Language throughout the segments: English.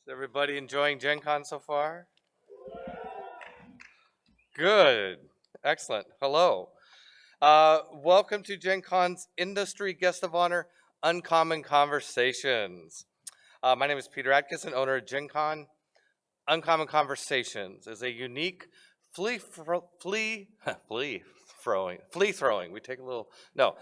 Is everybody enjoying Gen Con so far? Good. Excellent. Hello. Welcome to Gen Con's Industry Guest of Honor, Uncommon Conversations. My name is Peter Atkinson, owner of Gen Con. Uncommon Conversations is a unique flea throwing. We take a little, no.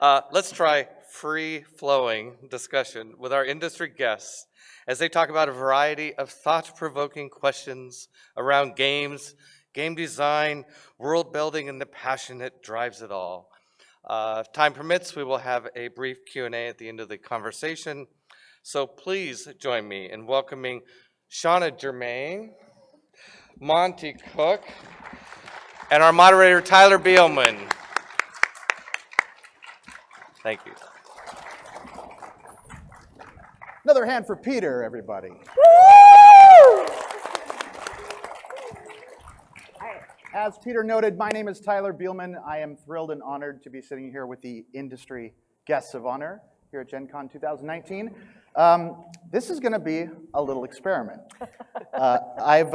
Let's try free-flowing discussion with our industry guests as they talk about a variety of thought-provoking questions around games, game design, world building, and the passion that drives it all. If time permits, we will have a brief Q&A at the end of the conversation. So please join me in welcoming Shauna Germain, Monty Cook, and our moderator, Tyler Bielman. Thank you. Another hand for Peter, everybody. As Peter noted, my name is Tyler Bielman. I am thrilled and honored to be sitting here with the industry guests of honor here at Gen Con 2019. This is going to be a little experiment. I've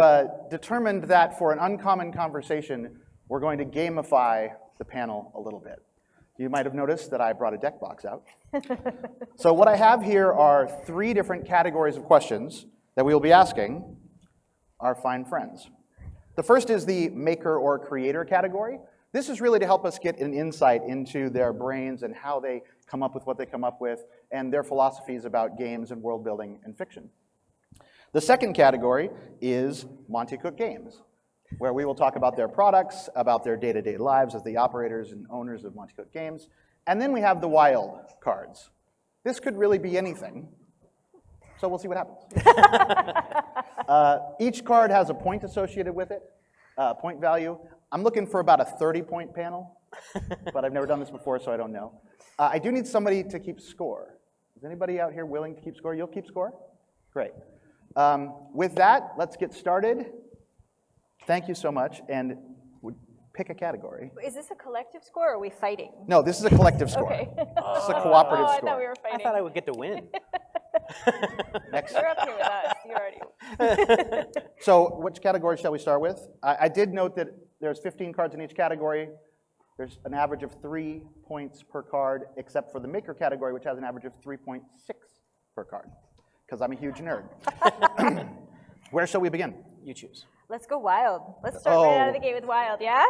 determined that for an uncommon conversation, we're going to gamify the panel a little bit. You might have noticed that I brought a deck box out. So what I have here are 3 different categories of questions that we will be asking our fine friends. The first is the maker or creator category. This is really to help us get an insight into their brains and how they come up with what they come up with and their philosophies about games and world building and fiction. The second category is Monty Cook Games, where we will talk about their products, about their day-to-day lives as the operators and owners of Monty Cook Games. And then we have the wild cards. This could really be anything, so we'll see what happens. Each card has a point associated with it, point value. I'm looking for about a 30-point panel, but I've never done this before, so I don't know. I do need somebody to keep score. Is anybody out here willing to keep score? You'll keep score? Great. With that, let's get started. Thank you so much, and pick a category. Is this a collective score, or are we fighting? No, this is a collective score. Okay. This is a cooperative I score. thought we were I fighting. thought I would get to win. Next. You're up here with us. You already. So which category shall we start with? I did note that there's 15 cards in each category. There's an average of 3 points per card, except for the maker category, which has an average of 3.6 per card, because I'm a huge nerd. Where shall we begin? You choose. Let's go wild. Let's start right out of the gate with wild, yeah?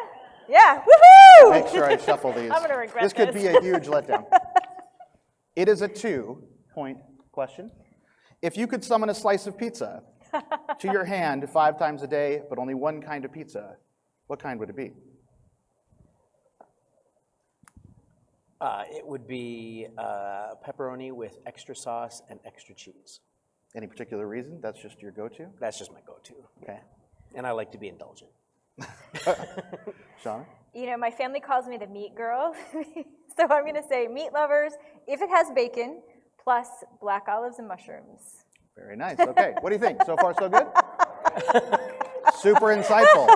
Yeah, woohoo! Make sure I shuffle these. I'm gonna regret this. Could be a huge letdown. It is a 2-point question. If you could summon a slice of pizza to your hand 5 times a day, but only one kind of pizza, what kind would it be? It would be pepperoni with extra sauce and extra cheese. Any particular reason? That's just your go-to? That's just my go-to. Okay. And I like to be indulgent. Shauna? You know, my family calls me the meat girl, so I'm gonna say meat lovers, if it has bacon, plus black olives and mushrooms. Very nice. Okay. What do you think? So far, so good? Super insightful.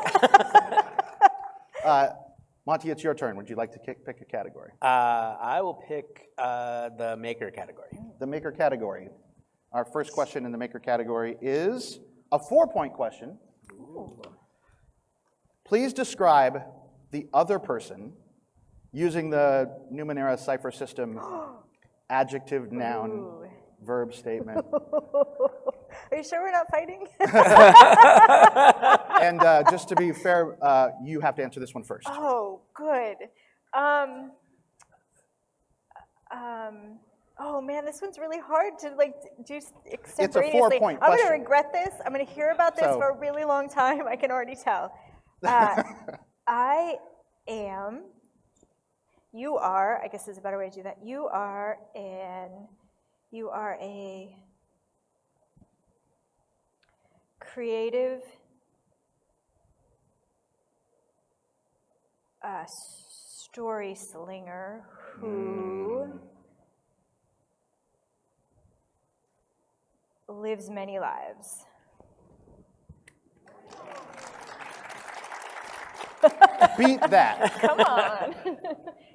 Monty, it's your turn. Would you like to pick a category? I will pick the maker category. The maker category. Our first question in the maker category is a 4-point question. Ooh. Please describe the other person using the Numenera cipher system adjective, noun, Ooh. verb statement. Are you sure we're not fighting? And just to be fair, you have to answer this one first. Oh, good. Oh man, this one's really hard to do extemporaneously. It's a 4-point I'm question. gonna regret this. I'm gonna hear about this for a really long time. I can already tell. I am. You are. I guess there's a better way to do that. You are a creative story slinger who lives many lives. Beat that. Come on.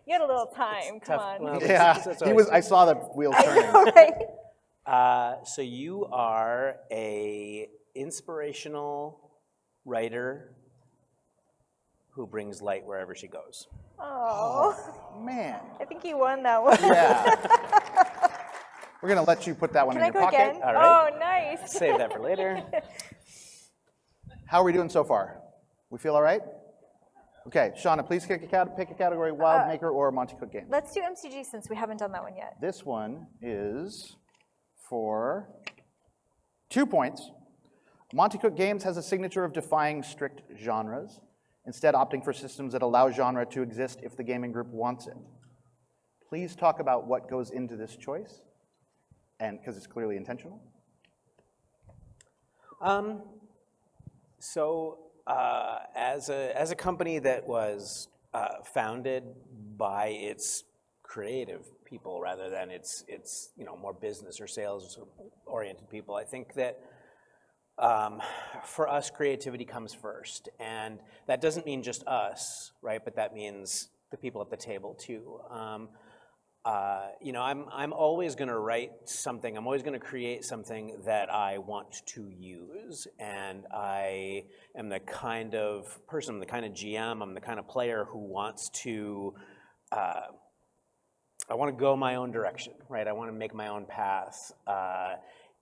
You had a little time. Come tough. on. Well, Yeah, that's he was. I saw the wheels turning. All right. So you are a inspirational writer who brings light wherever she goes. Oh, Man. I think he won that one. Yeah. We're going to let you put that one Can in I your go pocket. again? All right. Oh, nice. Save that for later. How are we doing so far? We feel all right? Okay, Shauna, please pick a category, Wild Maker or Monty Cook Games. Let's do MCG since we haven't done that one yet. This one is for 2 points. Monty Cook Games has a signature of defying strict genres, instead opting for systems that allow genre to exist if the gaming group wants it. Please talk about what goes into this choice, and because it's clearly intentional. As a company that was founded by its creative people rather than its more business or sales oriented people, I think that for us creativity comes first, and that doesn't mean just us, right? But that means the people at the table too. I'm always going to write something. I'm always going to create something that I want to use, and I am the kind of person, I'm the kind of GM, I'm the kind of player who wants to. I want to go my own direction, right? I want to make my own path,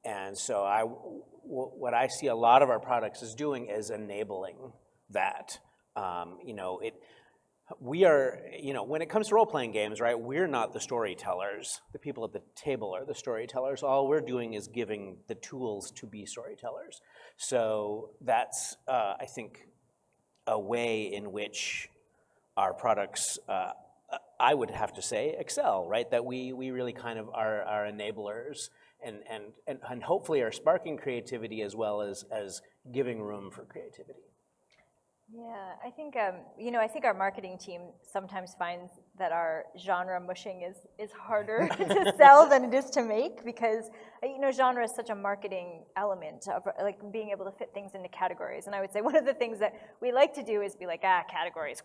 and so what I see a lot of our products is doing is enabling that. We are, when it comes to role-playing games, right, we're not the storytellers. The people at the table are the storytellers. All we're doing is giving the tools to be storytellers. So that's, I think, a way in which our products, I would have to say, excel, right? That we really kind of are enablers and hopefully are sparking creativity as well as giving room for creativity. Yeah, I think I think our marketing team sometimes finds that our genre mushing is harder to sell than it is to make, because genre is such a marketing element of like being able to fit things into categories. And I would say one of the things that we like to do is be like, categories,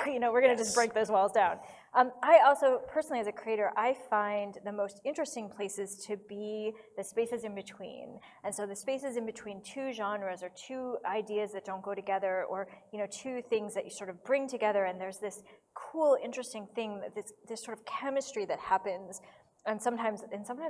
we're gonna just break those walls down. I also, personally as a creator, I find the most interesting places to be the spaces in between. And so the spaces in between two genres or two ideas that don't go together, or two things that you sort of bring together, and there's this cool, interesting thing, this sort of chemistry that happens. And sometimes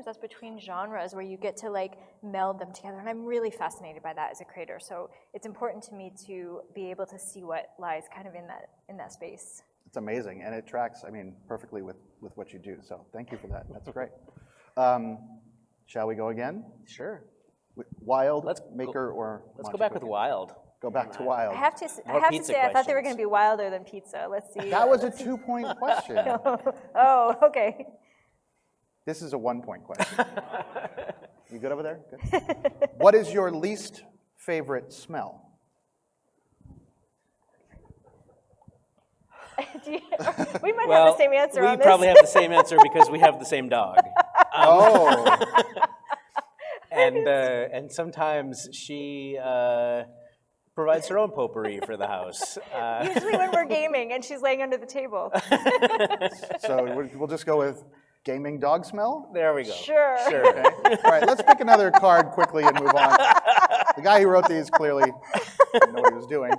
that's between genres where you get to like meld them together. And I'm really fascinated by that as a creator. So it's important to me to be able to see what lies kind of in that space. It's amazing, and it tracks, perfectly with what you do. So thank you for that. That's great. Shall we go again? Sure. Wild, Maker, or Let's Monty go back Cook with Games? Wild. Go back to Wild. I have to say, I thought they were going to be wilder than pizza. Let's see. That was a 2-point question. Oh, okay. This is a 1-point question. You good over there? Good. What is your least favorite smell? We might have the same answer on We this. probably have the same answer because we have the same dog. And sometimes she provides her own potpourri for the house. Usually when we're gaming and she's laying under the table. So we'll just go with gaming dog smell? There we go. Sure. Okay. All right, let's pick another card quickly and move on. The guy who wrote these clearly didn't know what he was doing.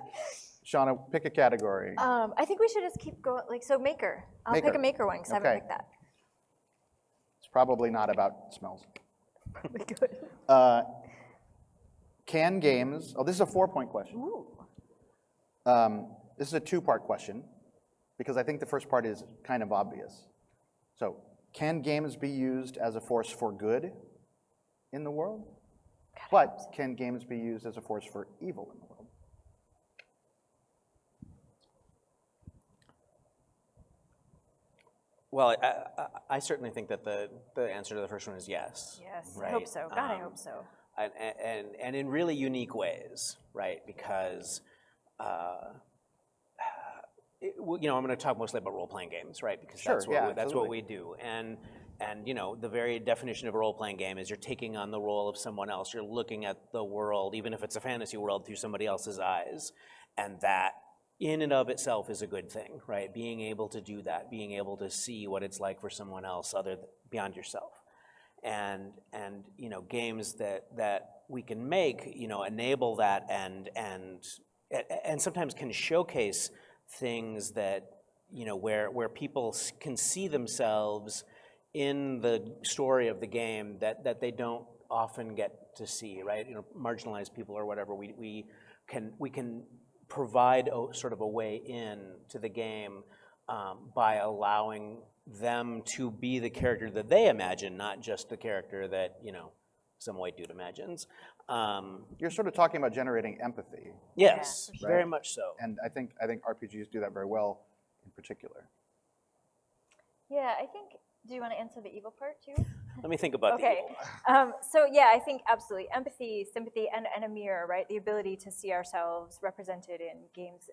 Shauna, pick a category. I think we should just keep going. Maker. I'll pick a maker one because I haven't picked that. It's probably not about smells. Probably good. Can games, this is a 4-point question. Ooh. This is a 2-part question because I think the first part is kind of obvious. So, can games be used as a force for good in the world? But can games be used as a force for evil in the world? Well, I certainly think that the answer to the first one is yes. Yes, right? I hope so. God, I hope so. And in really unique ways, right? Because, I'm going to talk mostly about role-playing games, right? Because that's what we do. And the very definition of a role-playing game is you're taking on the role of someone else. You're looking at the world, even if it's a fantasy world, through somebody else's eyes. And that, in and of itself, is a good thing, right? Being able to do that, being able to see what it's like for someone else beyond yourself. and you know, games that we can make, you know, enable that and sometimes can showcase things that, you know, where people can see themselves in the story of the game that they don't often get to see, right? You know, marginalized people or whatever. We can provide sort of a way in to the game by allowing them to be the character that they imagine, not just the character that, you know, some white dude imagines. You're sort of talking about generating empathy, Yes, for sure. very much so. and I think RPGs do that very well in particular. Yeah, I think, do you want to answer the evil part too? Let me think about Okay. So yeah, I think absolutely. Empathy, sympathy, and a mirror, right? The ability to see ourselves represented in games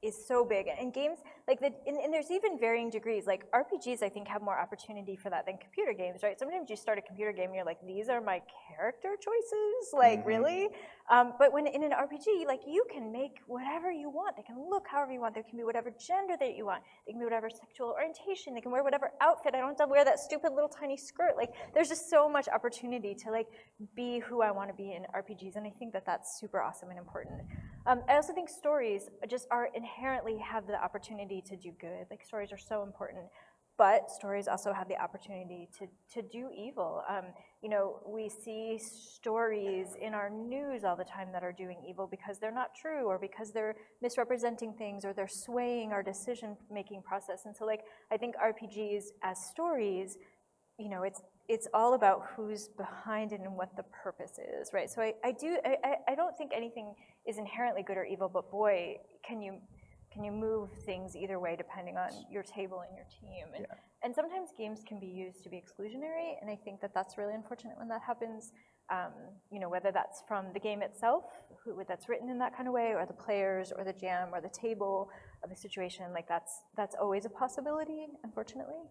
is so big. And games, like, and there's even varying degrees. Like, RPGs, I think, have more opportunity for that than computer games, right? Sometimes you start a computer game and you're like, these are my character choices? Like, really? But when in an RPG, like, you can make whatever you want. They can look however you want. There can be whatever gender that you want. They can be whatever sexual orientation. They can wear whatever outfit. I don't have to wear that stupid little tiny skirt. Like, there's just so much opportunity to, like, be who I want to be in RPGs, and I think that that's super awesome and important. I also think stories just are inherently have the opportunity to do good. Like, stories are so important, but stories also have the opportunity to do evil. You know, we see stories in our news all the time that are doing evil because they're not true, or because they're misrepresenting things, or they're swaying our decision-making process. And so, like, I think RPGs as stories, you know, it's all about who's behind it and what the purpose is, right? So I don't think anything is inherently good or evil, but boy, can you move things either way depending on your table and your team. And sometimes games can be used to be exclusionary, and I think that that's really unfortunate when that happens. You know, whether that's from the game itself, that's written in that kind of way, or the players, or the jam, or the table of the situation, like that's always a possibility, unfortunately.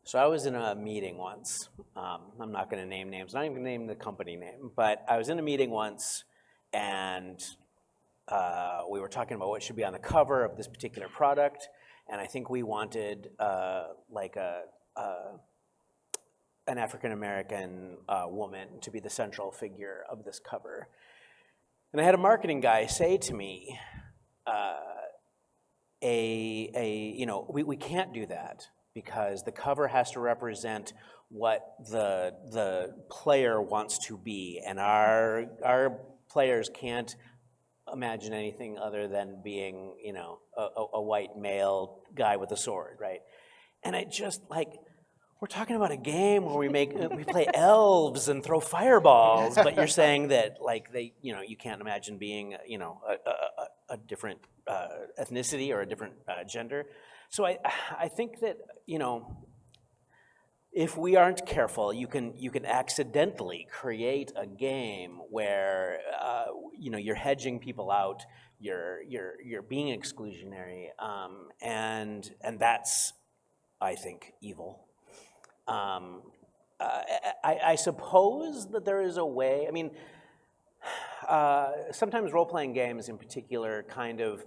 So I was in a meeting once. I'm not going to name names. I'm not even going to name the company name. But I was in a meeting once, and we were talking about what should be on the cover of this particular product. And I think we wanted like an African-American woman to be the central figure of this cover. And I had a marketing guy say to me, you know, we can't do that, because the cover has to represent what the player wants to be, and our players can't imagine anything other than being, you know, a white male guy with a sword, right? And I just, like, we're talking about a game where we play elves and throw fireballs, but you're saying that, like, you know, you can't imagine being, you know, a different ethnicity or a different gender. So I think that, you know, if we aren't careful, you can accidentally create a game where you know, you're hedging people out, you're being exclusionary, and that's, I think, evil. I suppose that there is a way. I mean, sometimes role-playing games, in particular, kind of,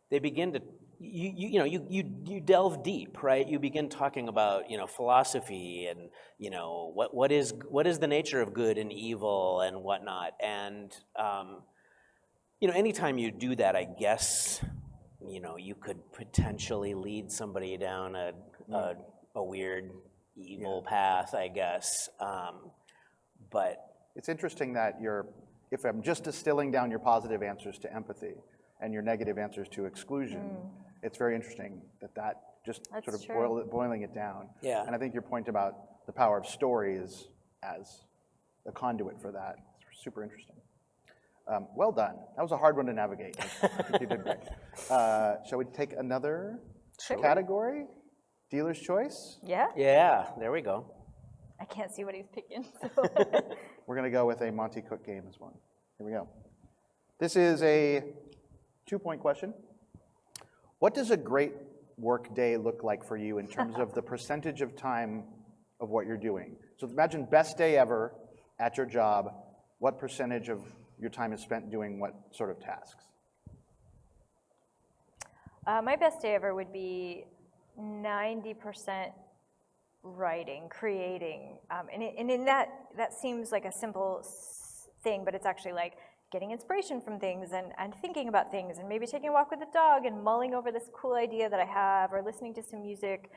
they begin to. You delve deep, right? You begin talking about, you know, philosophy and, you know, what is the nature of good and evil and whatnot. And you know, anytime you do that, I guess, you know, you could potentially lead somebody down a weird evil path, I guess. But It's interesting that if I'm just distilling down your positive answers to empathy and your negative answers to exclusion, it's very interesting that just That's sort of true. boiling it down. Yeah. And I think your point about the power of stories as a conduit for that is super interesting. Well done. That was a hard one to navigate. I think you did great. Shall we take another category? Dealer's choice? Yeah? yeah, there we go. I can't see what he's picking, so. We're going to go with a Monty Cook game as one. Here we go. This is a 2-point question. What does a great work day look like for you in terms of the percentage of time of what you're doing? So imagine best day ever at your job. What percentage of your time is spent doing what sort of tasks? My best day ever would be 90% writing, creating, and in that seems like a simple thing, but it's actually like getting inspiration from things and thinking about things and maybe taking a walk with the dog and mulling over this cool idea that I have, or listening to some music,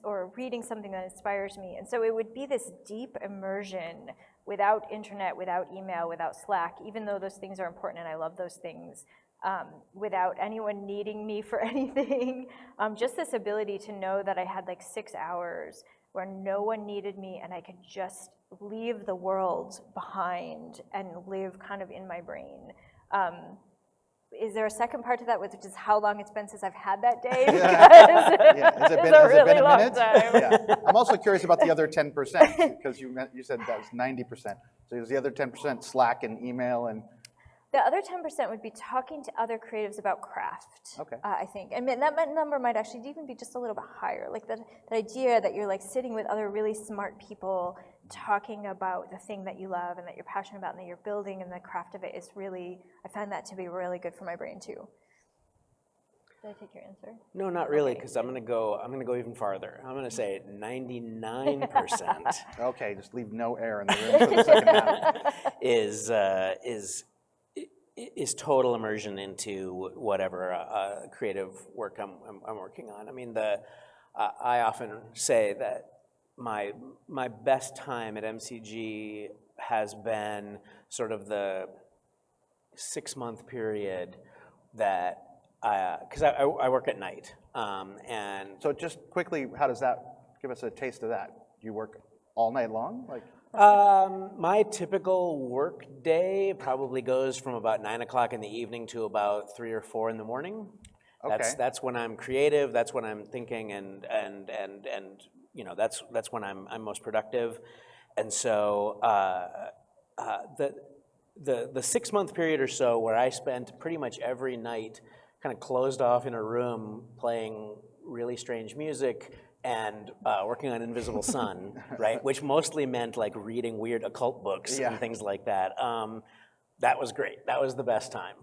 or reading something that inspires me. And so it would be this deep immersion without internet, without email, without Slack, even though those things are important and I love those things, without anyone needing me for anything. Just this ability to know that I had like 6 hours where no one needed me and I could just leave the world behind and live kind of in my brain. Is there a second part to that, which is how long it's been since I've had that day? Yeah, has it been a long minute? time. Yeah. I'm also curious about the other 10%, because you said that was 90%. So is the other 10% Slack and email and? The other 10% would be talking to other creatives about craft, Okay. I think. And that number might actually even be just a little bit higher. Like the idea that you're like sitting with other really smart people talking about the thing that you love and that you're passionate about and that you're building, and the craft of it is really, I find that to be really good for my brain too. Did I take your answer? No, not really, Okay. because I'm gonna go even farther. I'm gonna say 99% Okay, just leave no air in the room for the second half. is total immersion into whatever creative work I'm working on. I mean, I often say that my best time at MCG has been sort of the 6-month period that, because I work at night, and So just quickly, how does that, give us a taste of that? Do you work all night long? Like, my typical work day probably goes from about 9 o'clock in the evening to about 3 or 4 in the morning. Okay. That's when I'm creative. That's when I'm thinking, and you know, that's when I'm most productive. And so the 6-month period or so where I spent pretty much every night kind of closed off in a room playing really strange music and working on Invisible Sun, right? Which mostly meant like reading weird occult books and things like that. That was great. That was the best time.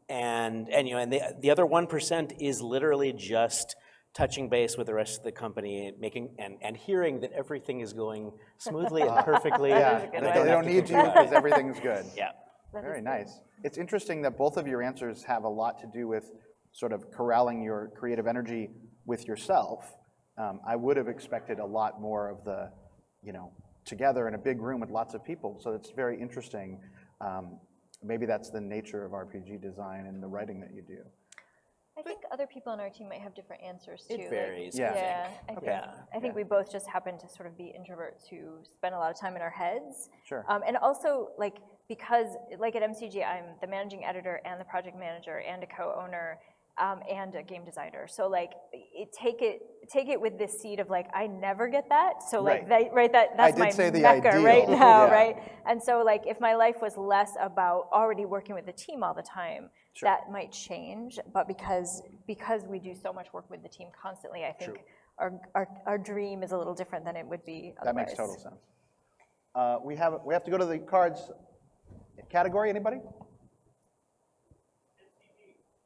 And you know, and the other 1% is literally just touching base with the rest of the company, making and hearing that everything is going smoothly and perfectly. yeah, a good they way. don't need you because everything's good. Yeah. Very nice. It's interesting that both of your answers have a lot to do with sort of corralling your creative energy with yourself. I would have expected a lot more of the, you know, together in a big room with lots of people. So it's very interesting. Maybe that's the nature of RPG design and the writing that you do. I think other people on our team might have different answers too. It varies. Yeah. I think. Yeah, I think Yeah. we both just happen to sort of be introverts who spend a lot of time in our heads. Sure. And also, like, because, like at MCG, I'm the managing editor and the project manager and a co-owner and a game designer. So like, take it with this seed of like, I never get that. So like, Right. that's my say the mecca ideal. right now, Yeah. right? And so like, if my life was less about already working with the team all the time, Sure. that might change. But because we do so much work with the team constantly, I think our dream is a little different than it would be otherwise. That makes total sense. We have to go to the cards category. Anybody?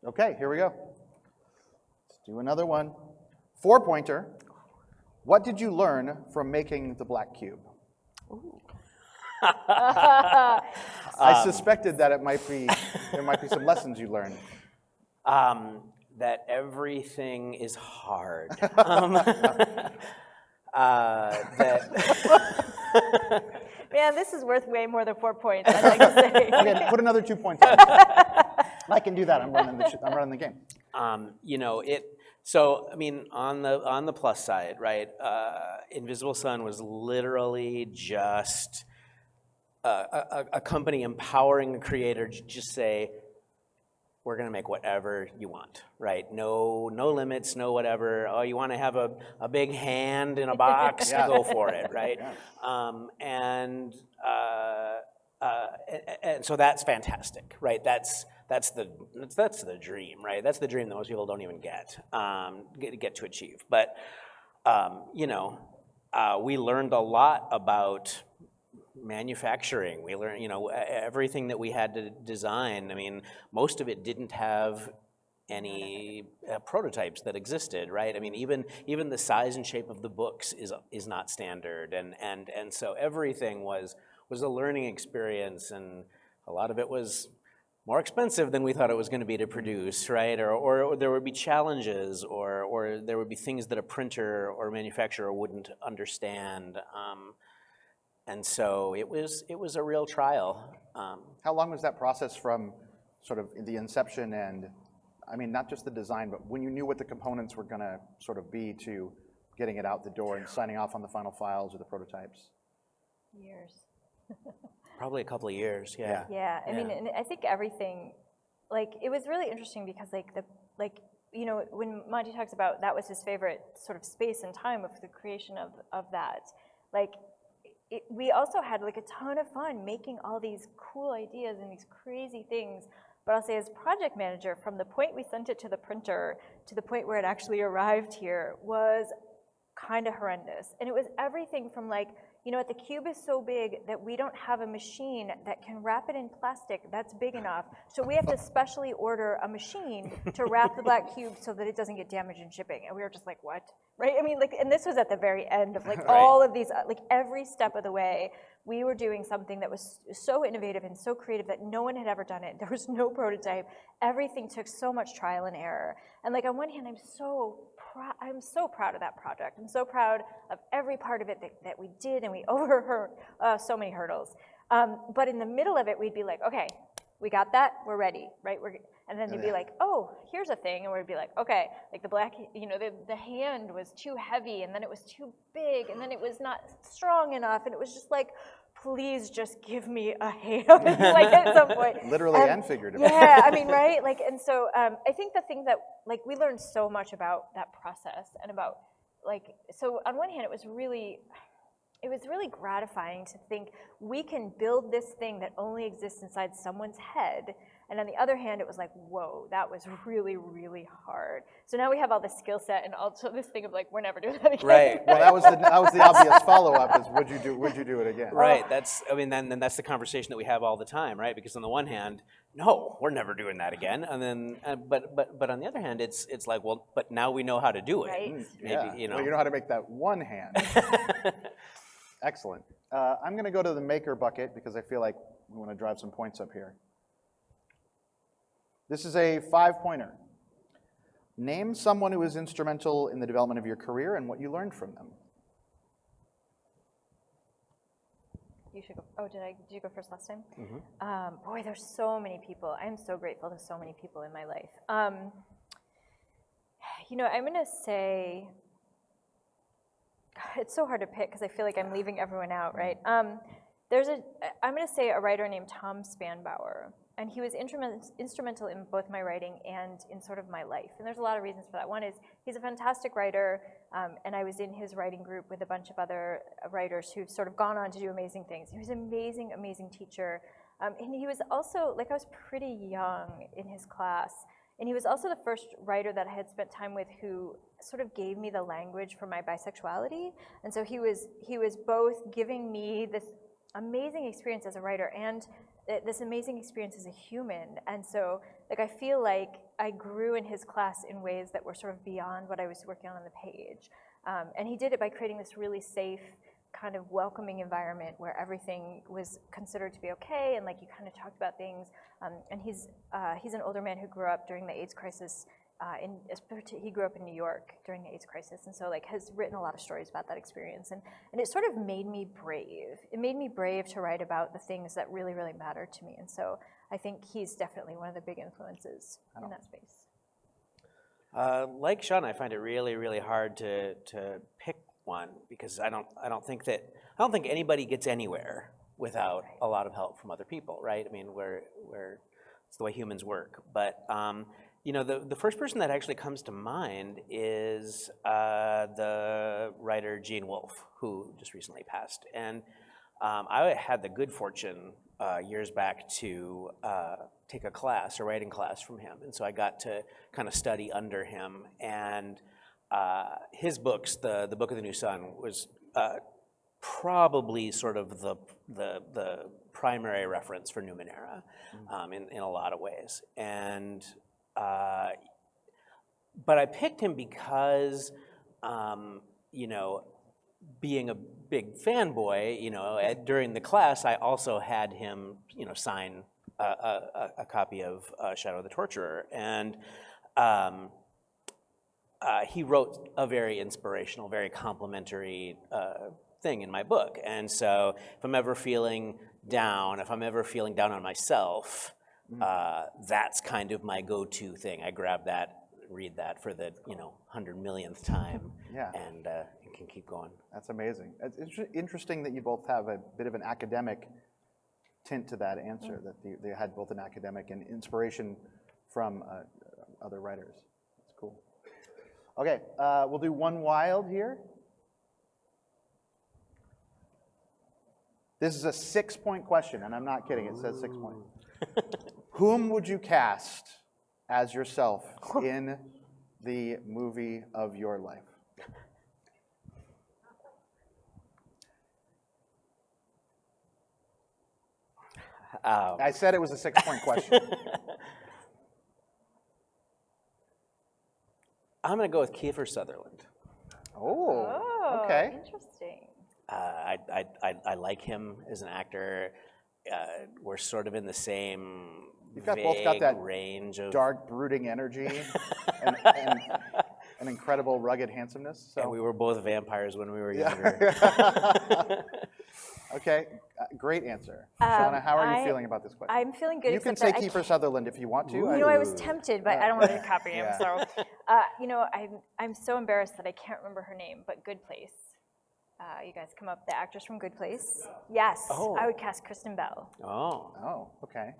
Okay, here we go. Let's do another one. 4-pointer. What did you learn from making the black cube? I suspected that there might be some lessons you learned. That everything is hard. Man, this is worth way more than 4 points, I'd like to say. Okay, put another 2 points on. I can do that. I'm running the game. You know, so I mean, on the plus side, right? Invisible Sun was literally just a company empowering a creator to just say, we're going to make whatever you want, right? No limits, no whatever. Oh, you want to have a big hand in a box? Yeah. Go for it, right? Yeah. And so that's fantastic, right? That's the dream, right? That's the dream that most people don't even get to achieve. But you know, we learned a lot about manufacturing. We learned, you know, everything that we had to design. I mean, most of it didn't have any prototypes that existed, right? I mean, even the size and shape of the books is not standard, and so everything was a learning experience, and a lot of it was more expensive than we thought it was going to be to produce, right? Or there would be challenges, or there would be things that a printer or manufacturer wouldn't understand, and so it was a real trial. How long was that process from sort of the inception and, I mean, not just the design, but when you knew what the components were going to sort of be to getting it out the door and signing off on the final files or the prototypes? Years. Probably a couple of years, yeah. Yeah, I mean, and I think everything, like, it was really interesting because, you know, when Monty talks about that was his favorite sort of space and time of the creation of that, like, we also had like a ton of fun making all these cool ideas and these crazy things. But I'll say as project manager, from the point we sent it to the printer to the point where it actually arrived here was kind of horrendous. And it was everything from like, you know, the cube is so big that we don't have a machine that can wrap it in plastic that's big enough. So we have to specially order a machine to wrap the black cube so that it doesn't get damaged in shipping. And we were just like, what? Right? I mean, like, and this was at the very end of like all of these, like every step of the way, we were doing something that was so innovative and so creative that no one had ever done it. There was no prototype. Everything took so much trial and error. And like on one hand, I'm so proud of that project. I'm so proud of every part of it that we did, and we overheard so many hurdles. But in the middle of it, we'd be like, okay, we got that, we're ready, right? And then they'd be like, oh, here's a thing, and we'd be like, okay, like the black, you know, the hand was too heavy, and then it was too big, and then it was not strong enough, and it was just like, please just give me a hand, like at some point. Literally and figuratively. Yeah, I mean, right? Like, and so I think the thing that, like, we learned so much about that process and about, like, so on one hand, it was really gratifying to think we can build this thing that only exists inside someone's head. And on the other hand, it was like, whoa, that was really, really hard. So now we have all this skill set and also this thing of like, we're never doing that again. Right. Well, that was the obvious follow-up is would you do it again? Right. Then that's the conversation that we have all the time, right? Because on the one hand, no, we're never doing that again. And then, but on the other hand, it's like, well, but now we know how to do it. Right. Maybe, Yeah. you know. Well, you know how to make that one hand. Excellent. I'm going to go to the maker bucket because I feel like we want to drive some points up here. This is a 5-pointer. Name someone who was instrumental in the development of your career and what you learned from them. You should go. Oh, did you go first last time? Mm-hmm. Boy, there's so many people. I'm so grateful to so many people in my life. You know, I'm going to say, it's so hard to pick because I feel like I'm leaving everyone out, right? I'm going to say a writer named Tom Spanbauer. And he was instrumental in both my writing and in sort of my life. And there's a lot of reasons for that. One is he's a fantastic writer, and I was in his writing group with a bunch of other writers who've sort of gone on to do amazing things. He was an amazing, amazing teacher. And he was also, like, I was pretty young in his class. And he was also the first writer that I had spent time with who sort of gave me the language for my bisexuality. And so he was both giving me this amazing experience as a writer and this amazing experience as a human. And so, like, I feel like I grew in his class in ways that were sort of beyond what I was working on the page. And he did it by creating this really safe, kind of welcoming environment where everything was considered to be okay, and like you kind of talked about things. And he's an older man who grew up during the AIDS crisis. He grew up in New York during the AIDS crisis, and so like has written a lot of stories about that experience, and it sort of made me brave. It made me brave to write about the things that really, really matter to me, and so I think he's definitely one of the big influences in that space. Like Sean, I find it really, really hard to pick one because I don't think anybody gets anywhere without a lot of help from other people, right? I mean, it's the way humans work, but. You know, the first person that actually comes to mind is the writer Gene Wolfe, who just recently passed. And I had the good fortune years back to take a writing class from him. And so I got to kind of study under him. And his books, the Book of the New Sun, was probably sort of the primary reference for Numenera in a lot of ways. And but I picked him because, you know, being a big fanboy, you know, during the class, I also had him, you know, sign a copy of Shadow the Torturer, and he wrote a very inspirational, very complimentary thing in my book. And so if I'm ever feeling down, if I'm ever feeling down on myself, that's kind of my go-to thing. I grab that, read that for the 100 millionth time, Yeah. and can keep going. That's amazing. It's interesting that you both have a bit of an academic tint to that answer, that they had both an academic and inspiration from other writers. That's cool. Okay, we'll do one wild here. This is a 6-point question, and I'm not kidding, it says 6 points. Whom would you cast as yourself in the movie of your life? I said it was a 6-point question. I'm going to go with Kiefer Sutherland. Oh, okay. Interesting. I like him as an actor. We're sort of in the same You've both got that range of dark, brooding energy and an incredible rugged handsomeness. So. And we were both vampires when we were younger. Okay, great answer. Shauna, how are you feeling about this question? I'm feeling good. You can except say that Kiefer Sutherland if you want to. You know, I was tempted, but I don't want to copy him. Yeah. So, you know, I'm so embarrassed that I can't remember her name. But Good Place. You guys come up, the actress from Good Place. Yes, Oh. I would cast Kristen Bell. Oh, okay.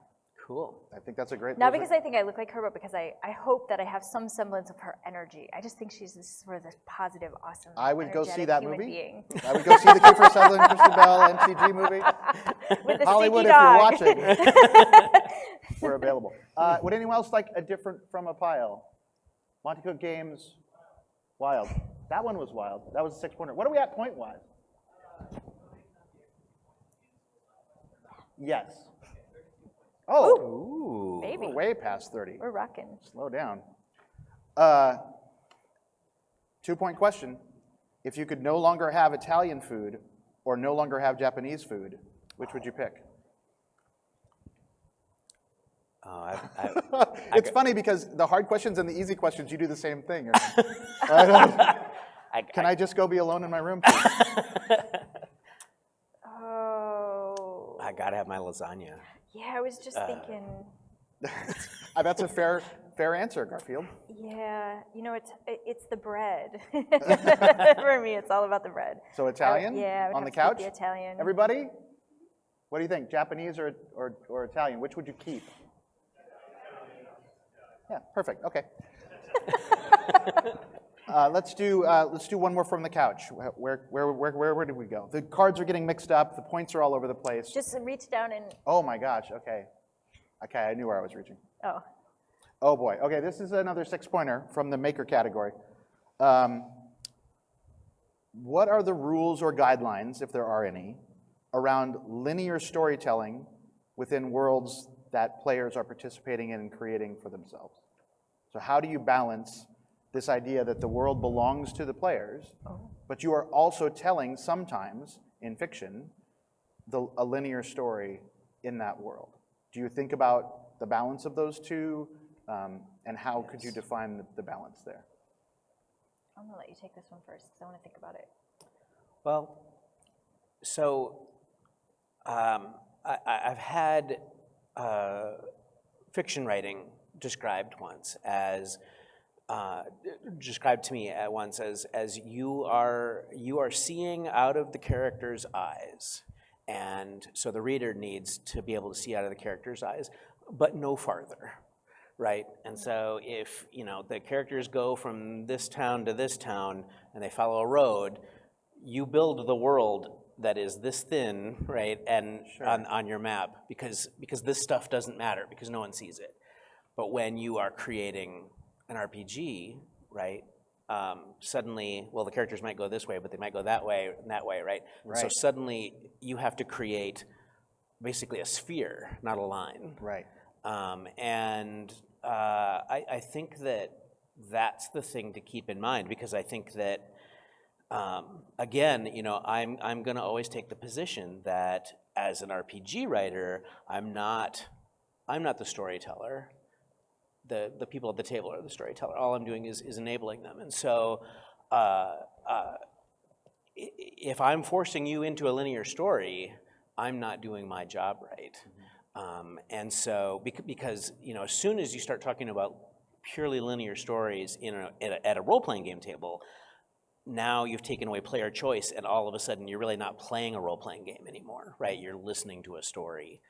Cool. I think that's a great. Not because I think I look like her, but because I hope that I have some semblance of her energy. I just think she's this sort of this positive, awesome, I would go see energetic that human movie. being. I would go see the Kiefer Sutherland, Kristen Bell MCG movie. With the Hollywood, stinky dog. if you're watching, we're available. Would anyone else like a different from a pile? Monte Cook Games, wild. That one was wild. That was a 6-pointer. What are we at point-wise? Yes. Oh, Ooh. Maybe. we're way past 30. We're rocking. Slow down. 2-point question. If you could no longer have Italian food or no longer have Japanese food, which would you pick? It's funny because the hard questions and the easy questions, you do the same thing. Can I just go be alone in my room, please? Oh. I gotta have my lasagna. Yeah, I was just thinking. That's a fair answer, Garfield. Yeah, you know, it's the bread. For me, it's all about the bread. So Italian Yeah, I would on have the to keep couch? the Italian. Everybody? What do you think, Japanese or Italian? Which would you keep? Yeah, perfect, okay. Let's do one more from the couch. Where did we go? The cards are getting mixed up. The points are all over the place. Just reach down and. Oh my gosh. Okay. Okay, I knew where I was reaching. Oh. Oh boy. Okay, this is another 6-pointer from the maker category. What are the rules or guidelines, if there are any, around linear storytelling within worlds that players are participating in and creating for themselves? So how do you balance this idea that the world belongs to the players, but you are also telling sometimes in fiction a linear story in that world? Do you think about the balance of those two, and how could you define the balance there? I'm gonna let you take this one first because I want to think about it. Well, so I've had fiction writing described to me at once as you are seeing out of the character's eyes, and so the reader needs to be able to see out of the character's eyes, but no farther, right? And so if the characters go from this town to this town and they follow a road, you build the world that is this thin, right, and Sure. on your map because this stuff doesn't matter because no one sees it. But when you are creating an RPG, right, suddenly, well, the characters might go this way, but they might go that way and that way, right? Right. So suddenly you have to create basically a sphere, not a line. Right. I think that that's the thing to keep in mind, because I think that, again, I'm going to always take the position that as an RPG writer, I'm not the storyteller. The people at the table are the storyteller. All I'm doing is enabling them. And so if I'm forcing you into a linear story, I'm not doing my job right. And so, because as soon as you start talking about purely linear stories at a role-playing game table, now you've taken away player choice, and all of a sudden you're really not playing a role-playing game anymore, right? You're listening to a story.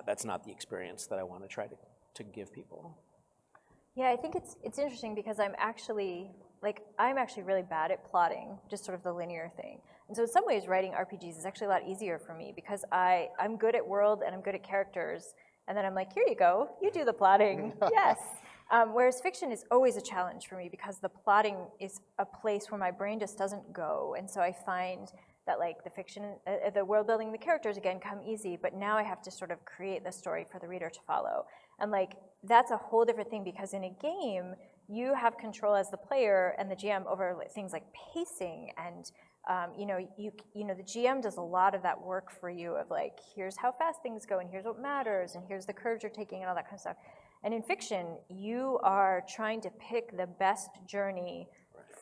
That's not the experience that I want to try to give people. Yeah, I think it's interesting because I'm actually really bad at plotting, just sort of the linear thing. And so in some ways, writing RPGs is actually a lot easier for me because I'm good at world and I'm good at characters. And then I'm like, here you go, you do the plotting, yes. Whereas fiction is always a challenge for me because the plotting is a place where my brain just doesn't go. And so I find that like the fiction, the world building, the characters again come easy, but now I have to sort of create the story for the reader to follow. And like, that's a whole different thing because in a game, you have control as the player and the GM over things like pacing and the GM does a lot of that work for you of like, here's how fast things go and here's what matters and here's the curves you're taking and all that kind of stuff. And in fiction, you are trying to pick the best journey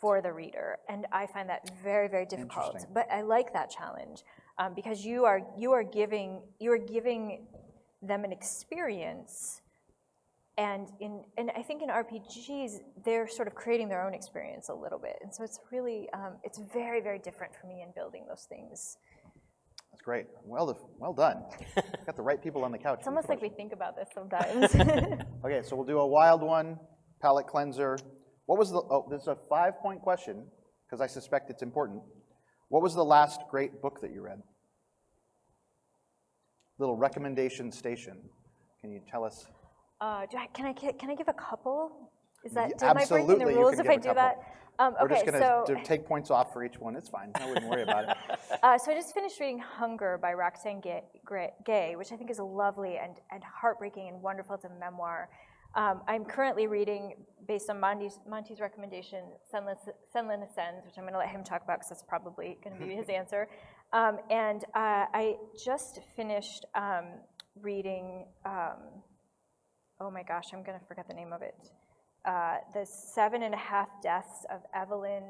for the reader. And I find that very, very difficult. But I like that challenge because you are giving them an experience. And I think in RPGs, they're sort of creating their own experience a little bit. And so it's really, it's very, very different for me in building those things. That's great. Well done. Got the right people on the couch. It's almost like we think about this sometimes. Okay, so we'll do a wild one, palate cleanser. What was this is a 5-point question, because I suspect it's important. What was the last great book that you read? Little recommendation station. Can you tell us? Can I give a couple? Is that, Absolutely, am I breaking the rules if I do that? We're Okay, just going to take points off for each one. It's fine. I wouldn't worry about it. So I just finished reading Hunger by Roxane Gay, which I think is a lovely and heartbreaking and wonderful. It's a memoir. I'm currently reading, based on Monty's recommendation, Senlin Ascends, which I'm going to let him talk about because that's probably going to be his answer. And I just finished reading, oh my gosh, I'm going to forget the name of it. The 7.5 Deaths of Evelyn.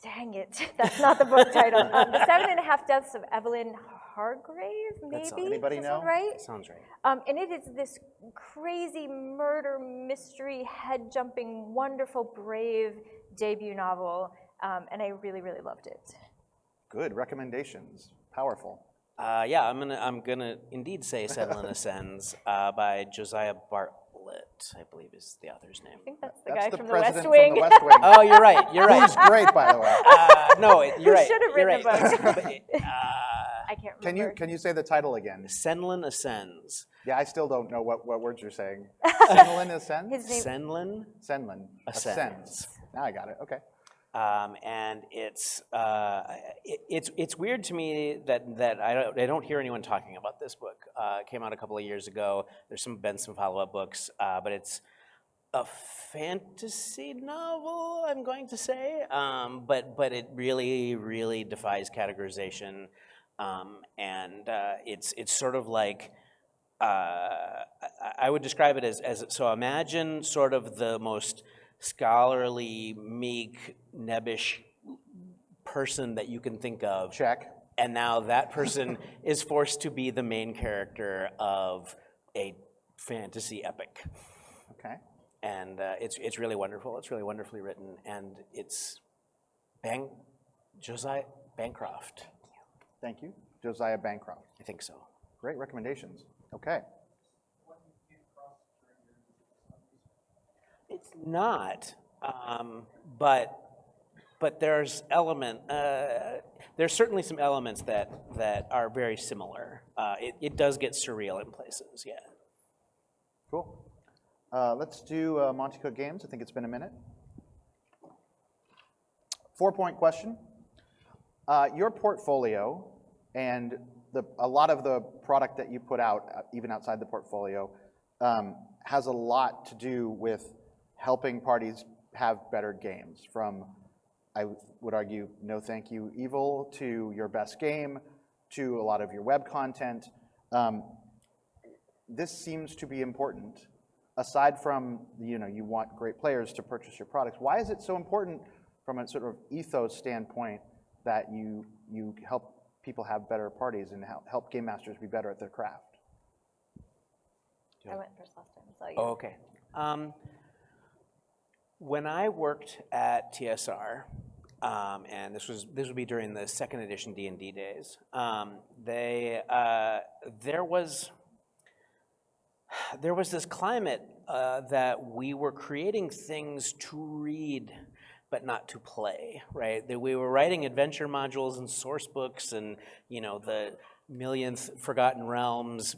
Dang it, that's not the book title. The 7.5 Deaths of Evelyn Hargrave, maybe? Anybody know? Sound right? Sounds right. And it is this crazy murder mystery, head-jumping, wonderful, brave debut novel, and I really, really loved it. Good recommendations. Powerful. Yeah, I'm gonna indeed say Senlin Ascends by Josiah Bartlett, I believe is the author's name. I think that's the That's guy the from the president West Wing. from the West Wing. Oh, you're right. Who's great, by the way. No, you're right. should have You're written right. a book? But, I can't remember. Can you say the title again? Senlin Ascends. Yeah, I still don't know what words you're saying. Senlin Ascends? His name. Senlin Senlin Ascends. Now I got it. Okay. And it's weird to me that I don't hear anyone talking about this book. It came out a couple of years ago. There's been some follow-up books, but it's a fantasy novel, I'm going to say, but it really, really defies categorization, and it's sort of like I would describe it as so. Imagine sort of the most scholarly, meek, nebbish person that you can think of. Check. And now that person is forced to be the main character of a fantasy epic. Okay. And it's really wonderful. It's really wonderfully written, and it's Josiah Bancroft. Thank you. Josiah Bancroft. I think so. Great recommendations. Okay. It's not, but there's there's certainly some elements that are very similar. It does get surreal in places, yeah. Cool. Let's do Monty Cook Games. I think it's been a minute. 4-point question. Your portfolio and a lot of the product that you put out, even outside the portfolio, has a lot to do with helping parties have better games, from, I would argue, No Thank You Evil to your best game to a lot of your web content. This seems to be important. Aside from, you want great players to purchase your products, why is it so important from a sort of ethos standpoint that you help people have better parties and help game masters be better at their craft? I went first last time, so you. Oh, okay. When I worked at TSR, and this would be during the second edition D&D days, there was this climate that we were creating things to read but not to play, right? That we were writing adventure modules and source books and, the millionth Forgotten Realms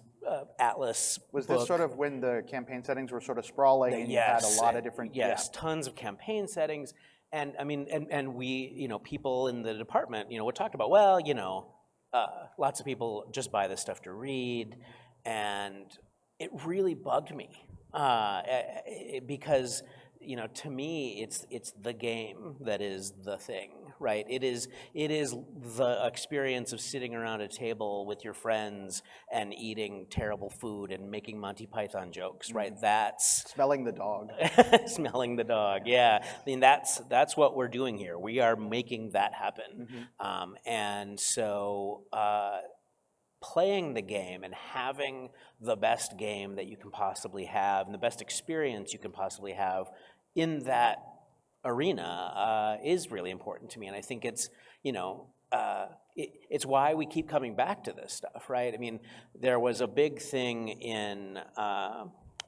Atlas Was book. this sort of when the campaign settings were sort of sprawling and you had a lot of different... Yes, tons of campaign settings. And I mean, and we, people in the department, would talk about, well, lots of people just buy this stuff to read. And it really bugged me because, to me, it's the game that is the thing, right? It is the experience of sitting around a table with your friends and eating terrible food and making Monty Python jokes, right? That's Smelling the dog. smelling the dog, yeah. I mean, that's what we're doing here. We are making that happen. And so playing the game and having the best game that you can possibly have and the best experience you can possibly have in that arena is really important to me. And I think it's, it's why we keep coming back to this stuff, right? I mean, there was a big thing in,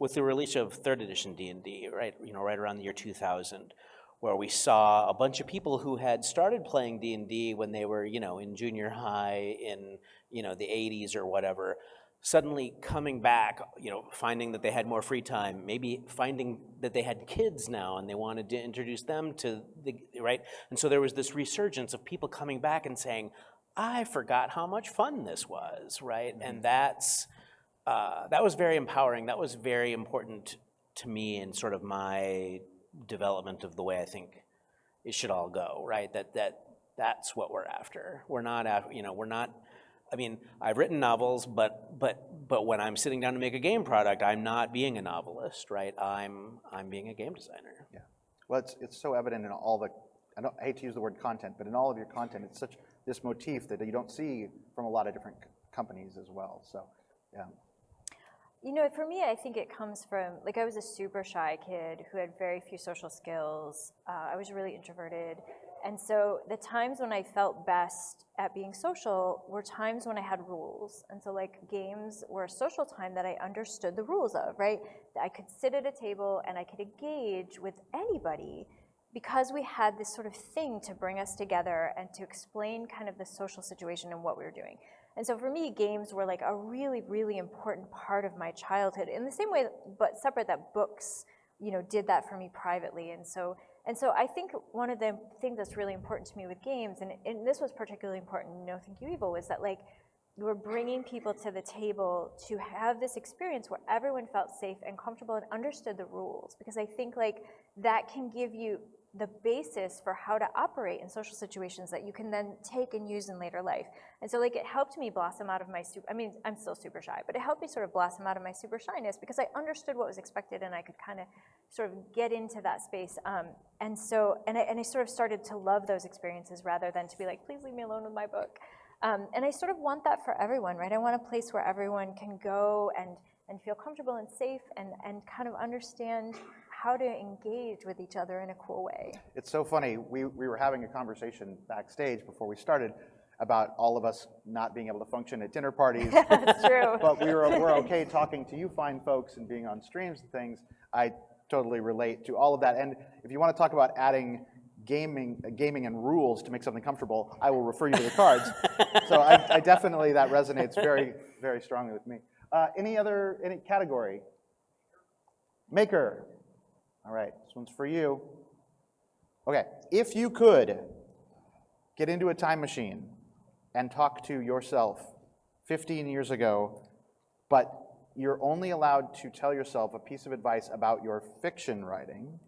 with the release of third edition D&D, right? Right around the year 2000, where we saw a bunch of people who had started playing D&D when they were, in junior high in, the 80s or whatever, suddenly coming back, finding that they had more free time, maybe finding that they had kids now and they wanted to introduce them to right? And so there was this resurgence of people coming back and saying, I forgot how much fun this was, right? And that was very empowering. That was very important to me in sort of my development of the way I think it should all go, right? That's what we're after. We're not after, we're not. I mean, I've written novels, but when I'm sitting down to make a game product, I'm not being a novelist, right? I'm being a game designer. Yeah. Well, it's so evident in all the, I hate to use the word content, but in all of your content, it's such this motif that you don't see from a lot of different companies as well. So, yeah. For me, I think it comes from, I was a super shy kid who had very few social skills. I was really introverted. And so the times when I felt best at being social were times when I had rules. And so games were a social time that I understood the rules of, right? I could sit at a table and I could engage with anybody because we had this sort of thing to bring us together and to explain kind of the social situation and what we were doing. And so for me, games were a really, really important part of my childhood in the same way, but separate, that books, did that for me privately. And so I think one of the things that's really important to me with games, and this was particularly important in No Thank You Evil, was that we're bringing people to the table to have this experience where everyone felt safe and comfortable and understood the rules. Because I think that can give you the basis for how to operate in social situations that you can then take and use in later life. And so it helped me blossom out of my I'm still super shy, but it helped me sort of blossom out of my super shyness because I understood what was expected and I could kind of sort of get into that space. And I sort of started to love those experiences rather than to be please leave me alone with my book. And I sort of want that for everyone, right? I want a place where everyone can go and feel comfortable and safe and kind of understand how to engage with each other in a cool way. It's so funny. We were having a conversation backstage before we started about all of us not being able to function at dinner parties. That's true. But we're okay talking to you fine folks and being on streams and things. I totally relate to all of that. And if you want to talk about adding gaming and rules to make something comfortable, I will refer you to the cards. So I definitely, that resonates very, very strongly with me. Any category? Maker. All right, this one's for you. Okay, if you could get into a time machine and talk to yourself 15 years ago, but you're only allowed to tell yourself a piece of advice about your fiction writing,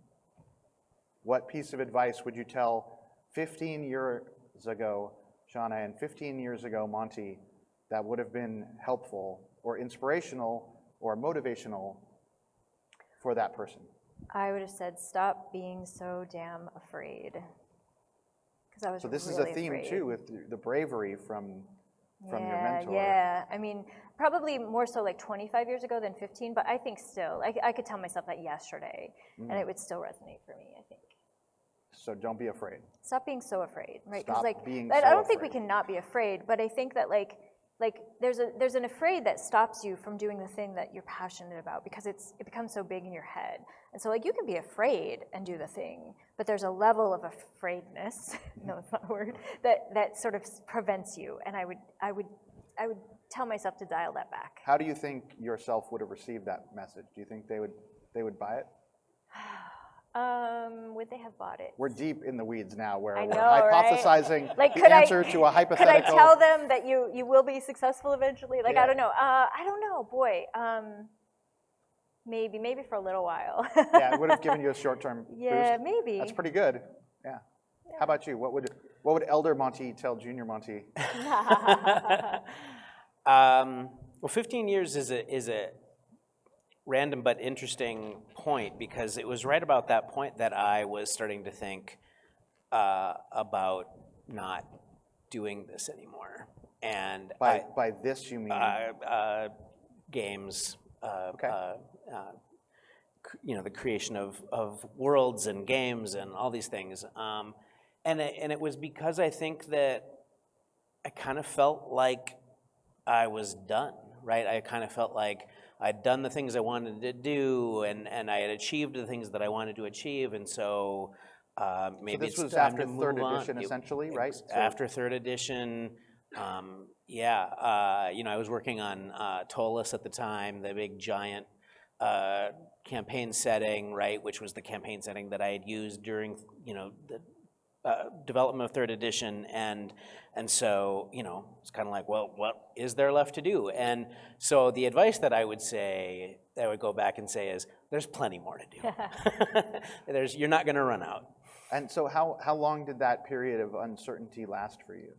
what piece of advice would you tell 15 years ago, Shauna, and 15 years ago, Monty, that would have been helpful or inspirational or motivational for that person? I would have said, stop being so damn afraid. Because I was So this really is a theme afraid. too, with the bravery from your mentor. Yeah, I mean, probably more so like 25 years ago than 15, but I think still, I could tell myself that yesterday, and it would still resonate for me, I think. So don't be afraid. Stop being so afraid, right? Stop like, being I so don't think we afraid. can not be afraid, but I think that like there's an afraid that stops you from doing the thing that you're passionate about because it becomes so big in your head. And so like you can be afraid and do the thing, but there's a level of afraidness, no, it's not a word, that sort of prevents you. And I would tell myself to dial that back. How do you think yourself would have received that message? Do you think they would buy it? Would they have bought it? We're deep in the weeds now where I we're know, right? hypothesizing Like, the could answer to a hypothetical. Could I tell them that you will be successful eventually? Like, Yeah. I don't know. I don't know, boy. Maybe for a little while. Yeah, it would have given you a short-term Yeah, boost. maybe. That's pretty good. Yeah. How about you? What would Elder Monty tell Junior Monty? Well, 15 years is a random but interesting point because it was right about that point that I was starting to think about not doing this anymore. And By this you mean? Games, Okay. The creation of worlds and games and all these things. And it was because I think that I kind of felt like I was done, right? I kind of felt like I'd done the things I wanted to do, and I had achieved the things that I wanted to achieve, and so maybe this it's was time after to move third on. edition, essentially, right? After third edition, I was working on Tolus at the time, the big giant campaign setting, right, which was the campaign setting that I had used during, the development of third edition, and so, it's kind of like, well, what is there left to do? And so the advice that I would go back and say is, there's plenty more to do. You're not gonna run out. And so how long did that period of uncertainty last for you?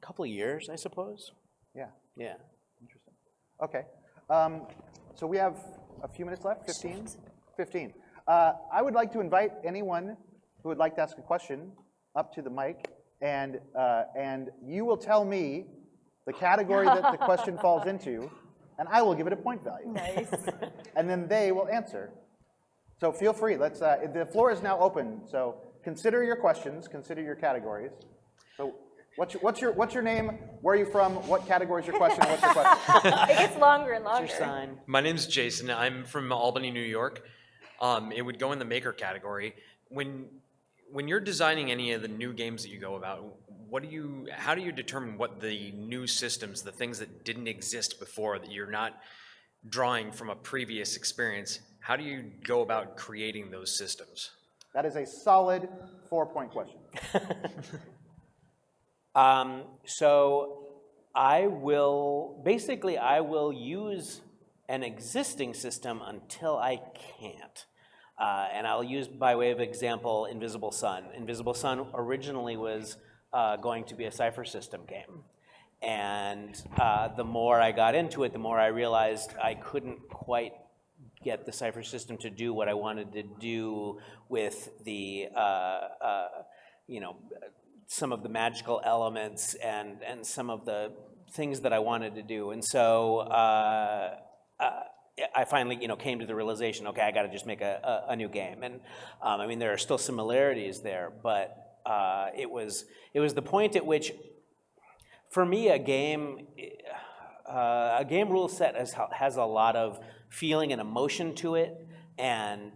A couple of years, I suppose. Yeah. Yeah. Interesting. Okay. So we have a few minutes left, 15? 15. I would like to invite anyone who would like to ask a question up to the mic, and you will tell me the category that the question falls into, and I will give it a point value. Nice. And then they will answer. So feel free. The floor is now open. So consider your questions, consider your categories. So what's your name? Where are you from? What category is your question? What's your question? It gets longer and longer. What's your sign? My name's Jason. I'm from Albany, New York. It would go in the maker category. When you're designing any of the new games that you go about, how do you determine what the new systems, the things that didn't exist before, that you're not drawing from a previous experience, how do you go about creating those systems? That is a solid 4-point question. So I will use an existing system until I can't. And I'll use, by way of example, Invisible Sun. Invisible Sun originally was going to be a cipher system game. And the more I got into it, the more I realized I couldn't quite get the cipher system to do what I wanted to do with the, some of the magical elements and some of the things that I wanted to do. And so I finally, came to the realization, okay, I got to just make a new game. And there are still similarities there, but it was the point at which, for me, a game rule set has a lot of feeling and emotion to it, and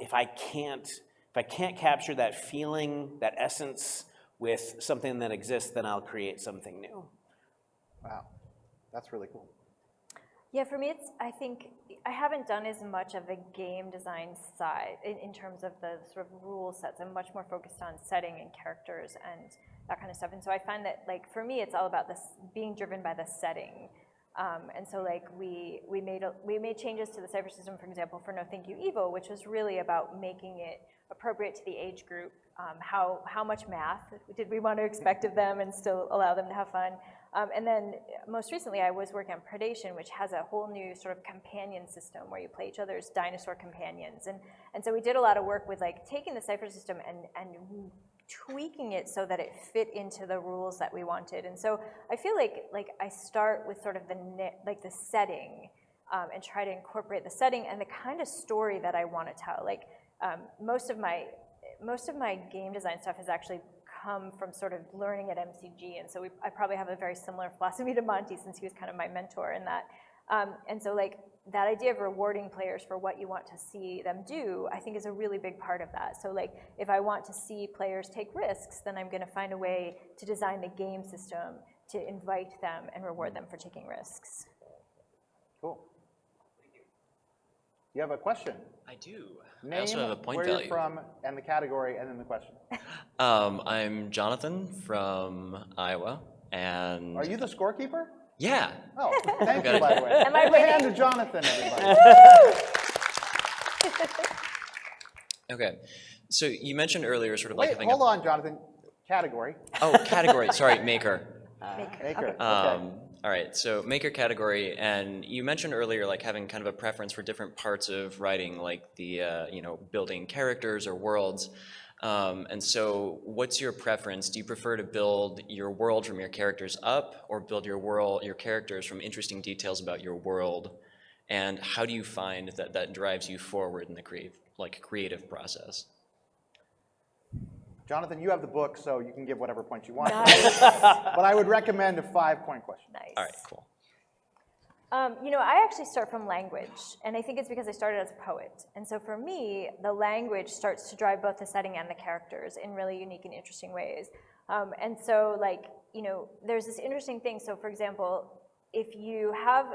if I can't capture that feeling, that essence with something that exists, then I'll create something new. Wow, that's really cool. Yeah, for me, I think I haven't done as much of the game design side in terms of the sort of rule sets. I'm much more focused on setting and characters and that kind of stuff. And so I find that, like, for me, it's all about this being driven by the setting And so like we made changes to the cipher system, for example, for No Thank You Evil, which was really about making it appropriate to the age group. How much math did we want to expect of them and still allow them to have fun? And then most recently I was working on Predation, which has a whole new sort of companion system where you play each other's dinosaur companions. And so we did a lot of work with like taking the cipher system and tweaking it so that it fit into the rules that we wanted. And so I feel like I start with sort of the setting and try to incorporate the setting and the kind of story that I want to tell. Like most of my game design stuff has actually come from sort of learning at MCG, and so I probably have a very similar philosophy to Monty since he was kind of my mentor in that. And so like that idea of rewarding players for what you want to see them do, I think is a really big part of that. So like if I want to see players take risks, then I'm going to find a way to design the game system to invite them and reward them for taking risks. Cool. You have a question? I do. Name, I also have a point where value. you're from, and the category, and then the question. I'm Jonathan from Iowa, and Are you the scorekeeper? yeah, Oh, thank you, Got it. by the way. Am I Give a hand to winning? Jonathan, everybody. okay. So you mentioned earlier, sort of like Wait, having hold on, Jonathan. Category. Oh, category. Sorry, maker. Maker. Okay. All right, so maker category, and you mentioned earlier like having kind of a preference for different parts of writing, like the building characters or worlds. And so, what's your preference? Do you prefer to build your world from your characters up, or build your characters from interesting details about your world? And how do you find that that drives you forward in the creative process? Jonathan, you have the book, so you can give whatever points you want. Nice. But I would recommend a 5-point question. Nice. All right, cool. I actually start from language, and I think it's because I started as a poet. And so for me, the language starts to drive both the setting and the characters in really unique and interesting ways. And so there's this interesting thing. So for example, if you have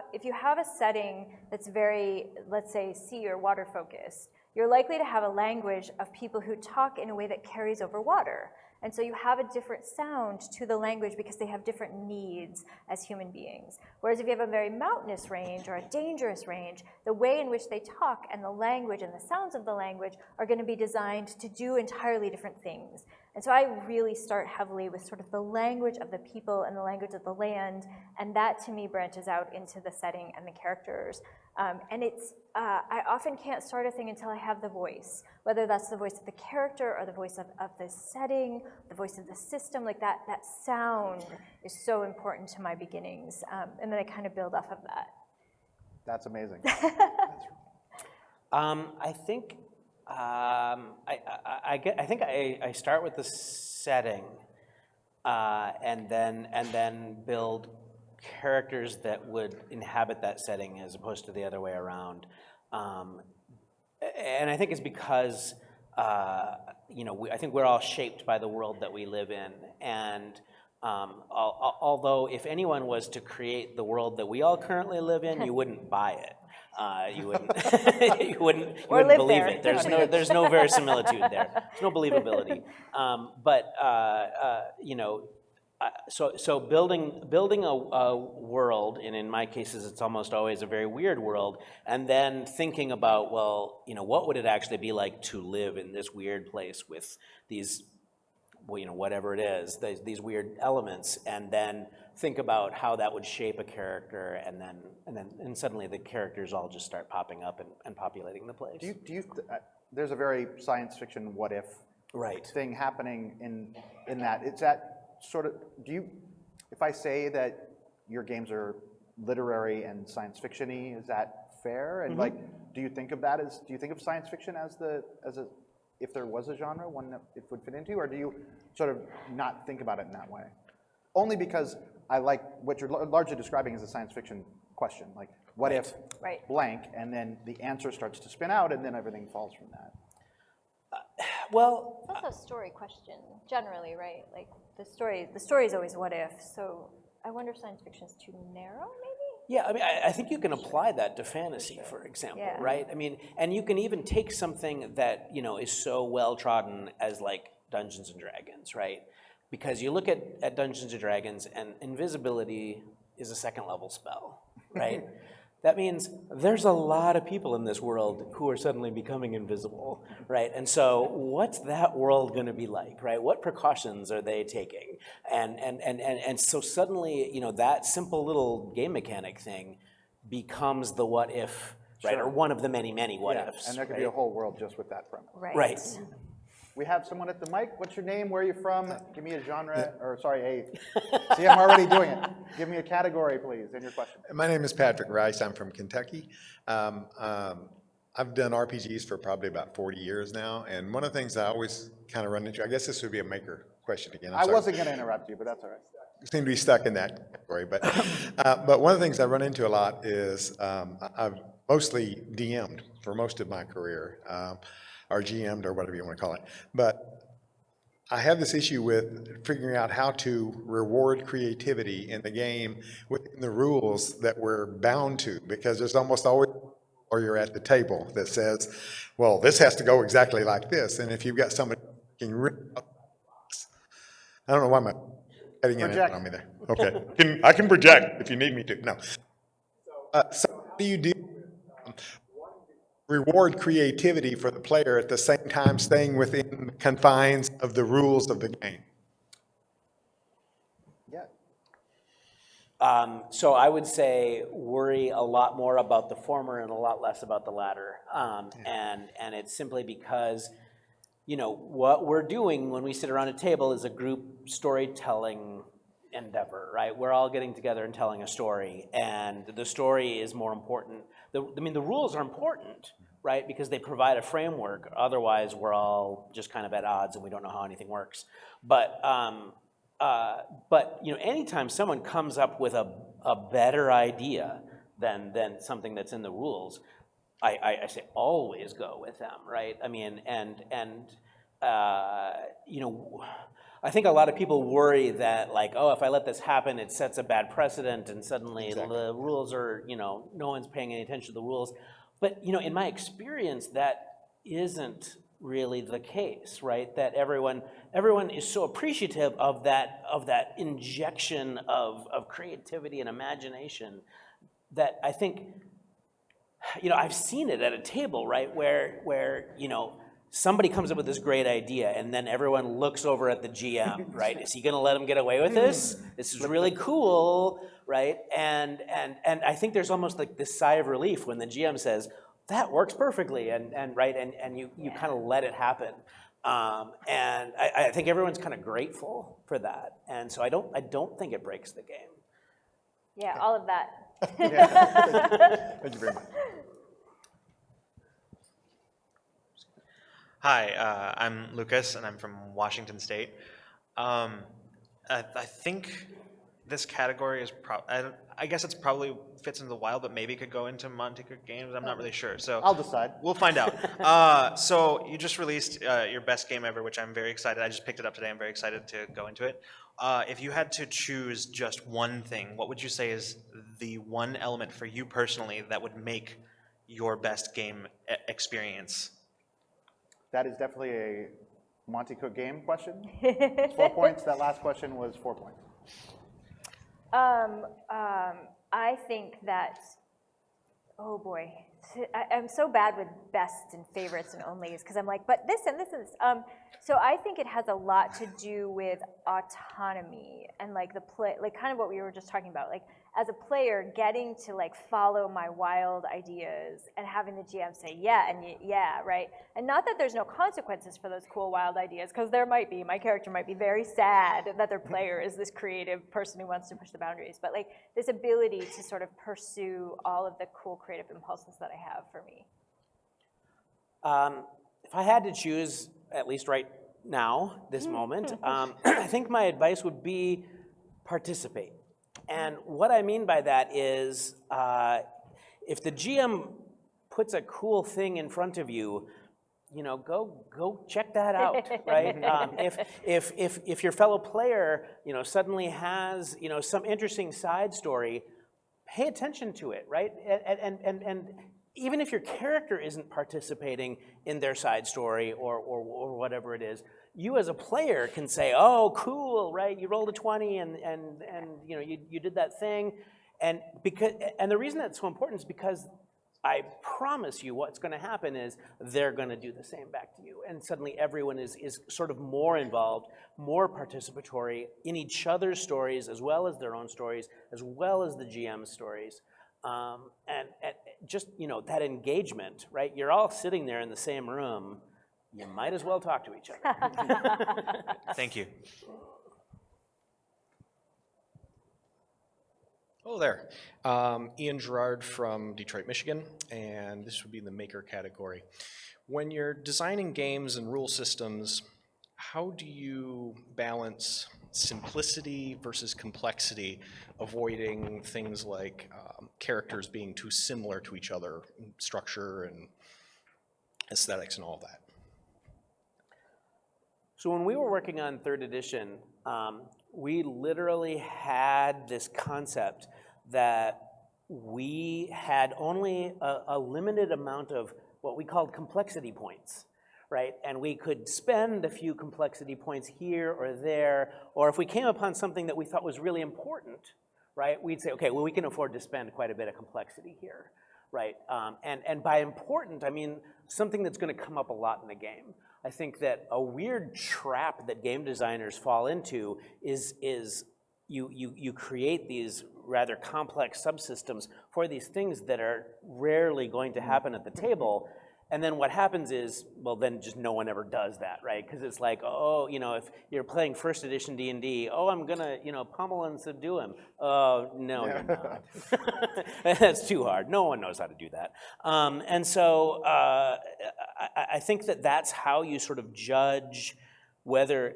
a setting that's very, let's say, sea or water focused, you're likely to have a language of people who talk in a way that carries over water. And so you have a different sound to the language because they have different needs as human beings. Whereas if you have a very mountainous range or a dangerous range, the way in which they talk and the language and the sounds of the language are going to be designed to do entirely different things. And so I really start heavily with sort of the language of the people and the language of the land, and that to me branches out into the setting and the characters. And I often can't start a thing until I have the voice, whether that's the voice of the character or the voice of the setting, the voice of the system. Like that sound is so important to my beginnings, and then I kind of build off of that. That's amazing. I think I start with the setting, and then build characters that would inhabit that setting as opposed to the other way around. And I think it's because I think we're all shaped by the world that we live in, and although if anyone was to create the world that we all currently live in, you wouldn't buy it. You wouldn't live believe there. it. There's no verisimilitude there. There's no believability. So building a world, and in my cases, it's almost always a very weird world, and then thinking about, what would it actually be like to live in this weird place with these, whatever it is, these weird elements, and then think about how that would shape a character, and suddenly the characters all just start popping up and populating the place. There's a very science fiction what if thing happening in that. It's that sort of, if I say that your games are literary and science fiction-y, is that fair? And do you think of science fiction as if there was a genre, one that it would fit into, or do you sort of not think about it in that way? Only because I like what you're largely describing as a science fiction question, like what if blank, and then the answer starts to spin out, and then everything falls from that. Well, It's also a story question, generally, right? Like the story is always what if, so I wonder if science fiction is too narrow, maybe? yeah, I mean, I think you can apply that to fantasy, for example, Yeah. right? I mean, and you can even take something that, is so well-trodden as like Dungeons and Dragons, right? Because you look at Dungeons and Dragons, and invisibility is a second-level spell, right? That means there's a lot of people in this world who are suddenly becoming invisible, right? And so what's that world going to be like, right? What precautions are they taking? And so suddenly, you know, that simple little game mechanic thing becomes the what if, right? Or one of the many, many what Yeah, ifs. and there could be a whole world just with that premise. Right. We have someone at the mic. What's your name? Where are you from? Give me a genre, or sorry, see, I'm already doing it. Give me a category, please, and your question. My name is Patrick Rice. I'm from Kentucky. I've done RPGs for probably about 40 years now, and one of the things I always kind of run into, I guess this would be a maker question again. I'm I sorry. wasn't going to interrupt you, but that's all right. Seem to be stuck in that category, but one of the things I run into a lot is I've mostly DM'd for most of my career, or GM'd or whatever you want to call it. But I have this issue with figuring out how to reward creativity in the game within the rules that we're bound to, because there's almost always or you're at the table that says, well, this has to go exactly like this. And if you've got somebody I don't know why my heading in Project. on me there. Okay, I can project if you need me to. No. So how do you do reward creativity for the player at the same time staying within the confines of the rules of the game? Yeah. So I would say worry a lot more about the former and a lot less about the latter. And it's simply because, you know, what we're doing when we sit around a table is a group storytelling endeavor, right? We're all getting together and telling a story, and the story is more important. The rules are important, right? Because they provide a framework. Otherwise, we're all just kind of at odds and we don't know how anything works. But you know, anytime someone comes up with a better idea than something that's in the rules, I say always go with them, right? I mean, you know, I think a lot of people worry that, like, oh, if I let this happen, it sets a bad precedent, and suddenly the rules are, you know, no one's paying any attention to the rules. But, you know, in my experience, that isn't really the case, right? That everyone is so appreciative of that injection of creativity and imagination that I think, you know, I've seen it at a table, right, where you know, somebody comes up with this great idea, and then everyone looks over at the GM, right? Is he going to let him get away with this? This is really cool, right? And I think there's almost like this sigh of relief when the GM says, that works perfectly, and you kind of let it happen. And I think everyone's kind of grateful for that. And so I don't think it breaks the game. Yeah, all of that. Thank you very much. Hi, I'm Lucas, and I'm from Washington State. I think this category is I guess it's probably fits into the wild, but maybe could go into Monte games. I'm not really sure. So I'll decide. We'll find out. So you just released your best game ever, which I'm very excited. I just picked it up today. I'm very excited to go into it. If you had to choose just one thing, what would you say is the one element for you personally that would make your best game experience? That is definitely a Monte Cook game question. It's 4 points. That last question was 4 points. I think that, oh boy, I'm so bad with bests and favorites and onlys because I'm like, but this and this and this. So I think it has a lot to do with autonomy and like the play, like kind of what we were just talking about, like as a player getting to like follow my wild ideas and having the GM say yeah and yeah, right? And not that there's no consequences for those cool wild ideas, because there might be. My character might be very sad that their player is this creative person who wants to push the boundaries, but like this ability to sort of pursue all of the cool creative impulses that I have for me. If I had to choose, at least right now, this moment, I think my advice would be participate. And what I mean by that is, if the GM puts a cool thing in front of you, you know, go check that out, right? If your fellow player, you know, suddenly has, you know, some interesting side story, pay attention to it, right? And even if your character isn't participating in their side story or whatever it is, you as a player can say, oh, cool, right? You rolled a 20 and you know, you did that thing. And the reason that's so important is because I promise you what's going to happen is they're going to do the same back to you. And suddenly everyone is sort of more involved, more participatory in each other's stories, as well as their own stories, as well as the GM's stories. And just, that engagement, right? You're all sitting there in the same room. You might as well talk to each other. Thank you. Hello there. Ian Gerard from Detroit, Michigan, and this would be the maker category. When you're designing games and rule systems, how do you balance simplicity versus complexity, avoiding things like characters being too similar to each other, structure and aesthetics and all that? So when we were working on 3rd edition, we literally had this concept that we had only a limited amount of what we called complexity points, right? And we could spend a few complexity points here or there, or if we came upon something that we thought was really important, right, we'd say, okay, well, we can afford to spend quite a bit of complexity here, right? And by important, I mean something that's going to come up a lot in the game. I think that a weird trap that game designers fall into is you create these rather complex subsystems for these things that are rarely going to happen at the table. And then what happens is, well, then just no one ever does that, right? Because it's like, oh, if you're playing 1st edition D&D, oh, I'm gonna, pummel and subdue him. Oh, no, you're not. That's too hard. No one knows how to do that. And so I think that that's how you sort of judge whether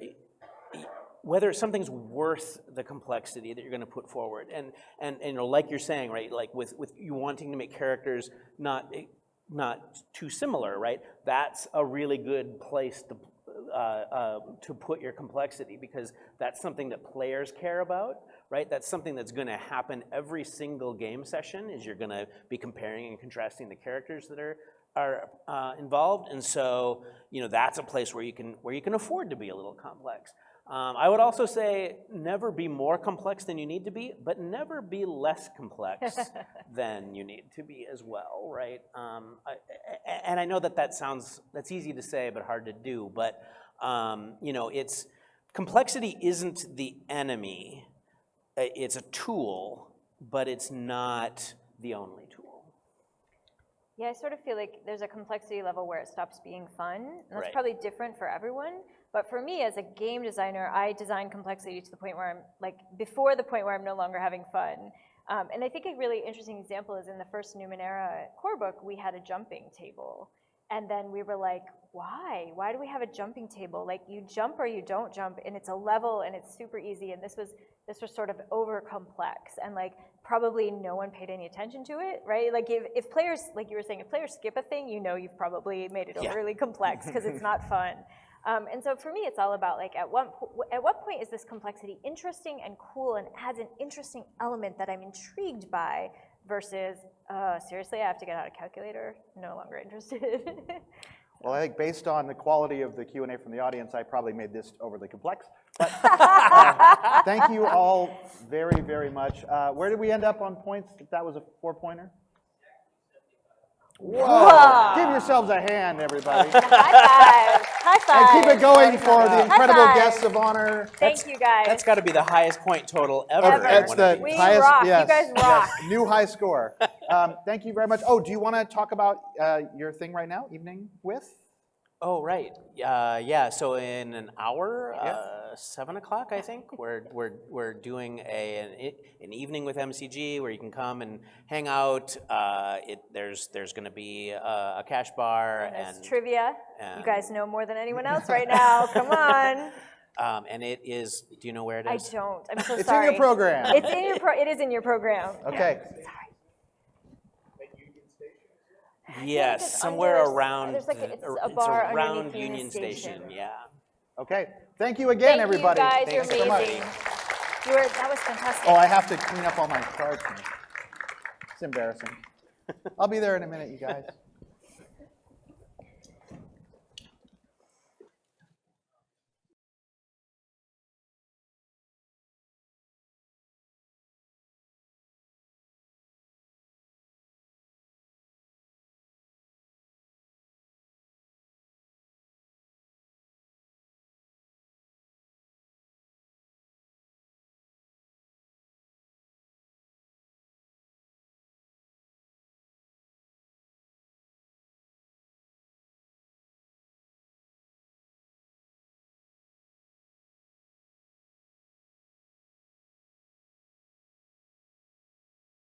something's worth the complexity that you're going to put forward. And like you're saying, right, like with you wanting to make characters not too similar, right? That's a really good place to put your complexity, because that's something that players care about, right? That's something that's going to happen every single game session, is you're going to be comparing and contrasting the characters that are involved. And so, that's a place where you can afford to be a little complex. I would also say never be more complex than you need to be, but never be less complex than you need to be as well, right? And I know that's easy to say but hard to do, but complexity isn't the enemy. It's a tool, but it's not the only tool. Yeah, I sort of feel like there's a complexity level where it stops being fun. And that's Right. probably different for everyone. But for me, as a game designer, I design complexity to the point where before the point where I'm no longer having fun. And I think a really interesting example is in the first Numenera core book, we had a jumping table. And then we were like, why? Why do we have a jumping table? Like, you jump or you don't jump, and it's a level, and it's super easy. And this was sort of over complex, and probably no one paid any attention to it, right? Like if players, like you were saying, if players skip a thing, you've probably made it overly complex because it's not fun. And so for me, it's all about at what point is this complexity interesting and cool and adds an interesting element that I'm intrigued by versus, seriously, I have to get out a calculator, no longer interested. Well, I think based on the quality of the Q&A from the audience, I probably made this overly complex. But thank you all very, very much. Where did we end up on points? If that was a 4-pointer? Whoa! Give yourselves a hand, everybody. High five. High five. And keep it going for the incredible five. guests of honor. Thank you, guys. That's got to be the highest point total ever. That's the We highest. rock. You Yes, guys rock. yes, new high score. Thank you very much. Oh, do you want to talk about your thing right now? Evening with? Oh, right. Yeah. So in an hour, 7 o'clock, I think, we're doing an evening with MCG where you can come and hang out. There's going to be a cash bar There's trivia. and- You guys know more than anyone else right now. Come on. and it is. Do you know where it I is? don't. I'm so It's sorry. in your program. It's in your it is in your program. Okay. Yes, it's somewhere under- around. there's like the- a bar around underneath Union Station. Yeah. Okay. Thank you again, Thank everybody. you guys. Thanks You're so much. amazing. That was fantastic. Oh, I have to clean up all my cards. It's embarrassing. I'll be there in a minute, you guys.